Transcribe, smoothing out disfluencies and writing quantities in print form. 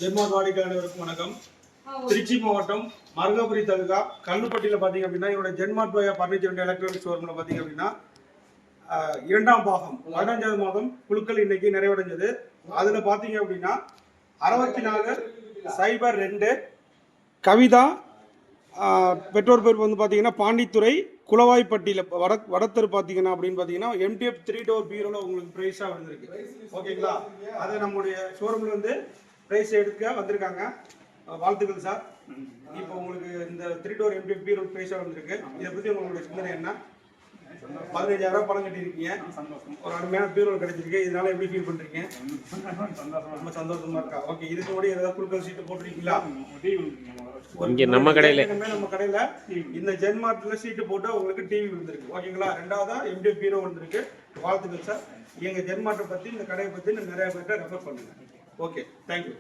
ஜென்மார்ட் வாடிக்கையாளர்களுக்கு வணக்கம். திருச்சி மாவட்டம் மருங்காபுரி தாலுகா கல்லுப்பட்டியில் பார்த்தீங்க அப்படின்னா என்னோட ஜென்மார்ட் பர்னிச்சர் அண்ட் எலக்ட்ரானிக்ஸ் ஷோரூமில் பார்த்தீங்க அப்படின்னா 2ஆம் பாகம் 15வது மாதம் குழுக்கள் இன்னைக்கு நிறைவடைஞ்சது. அதில் பார்த்தீங்க அப்படின்னா 6402 கவிதா பெற்றோர் பேர் வந்து பார்த்தீங்கன்னா பாண்டித்துறை குளவாய்ப்பட்டியில் வடத்தரு பார்த்தீங்கன்னா அப்படின்னு பார்த்தீங்கன்னா MDF 3 டோர் பீரோவில் உங்களுக்கு ப்ரைஸாக வந்திருக்கு. ஓகேங்களா? அதை நம்முடைய ஷோரூமில் வந்து ப்ரைஸ் எடுக்க வந்திருக்காங்க. வாழ்த்துக்கள் சார். இப்போ உங்களுக்கு இந்த 3 டோர் MDF பீரோ ப்ரைஸாக வந்திருக்கு. இதை பற்றி உங்களுடைய சிந்தனை என்ன? 15,000 ரூபாய் பணம் கட்டியிருக்கீங்க. ஒரு அருமையான பீரோ கிடைச்சிருக்கு. இதனால எப்படி ஃபீல் பண்றீங்க? ரொம்ப சந்தோஷமா இருக்கா? ஓகே. இதுக்கு முன்னாடி ஏதாவது குழுக்கள் சீட்டு போட்டிருக்கீங்களா? இங்க நம்ம கடையில இந்த ஜென்மார்ட்ல சீட்டு போட்டு உங்களுக்கு டிவி வந்திருக்கு. ஓகேங்களா? ரெண்டாவதா MDF பீரோ வந்திருக்கு. வாழ்த்துக்கள் சார். எங்க ஜென்மார்ட்டை பத்தி இந்த கடையை பத்தி நிறைய பேர்ட்ட ரெஃபர் பண்ணுங்க. Okay, thank you.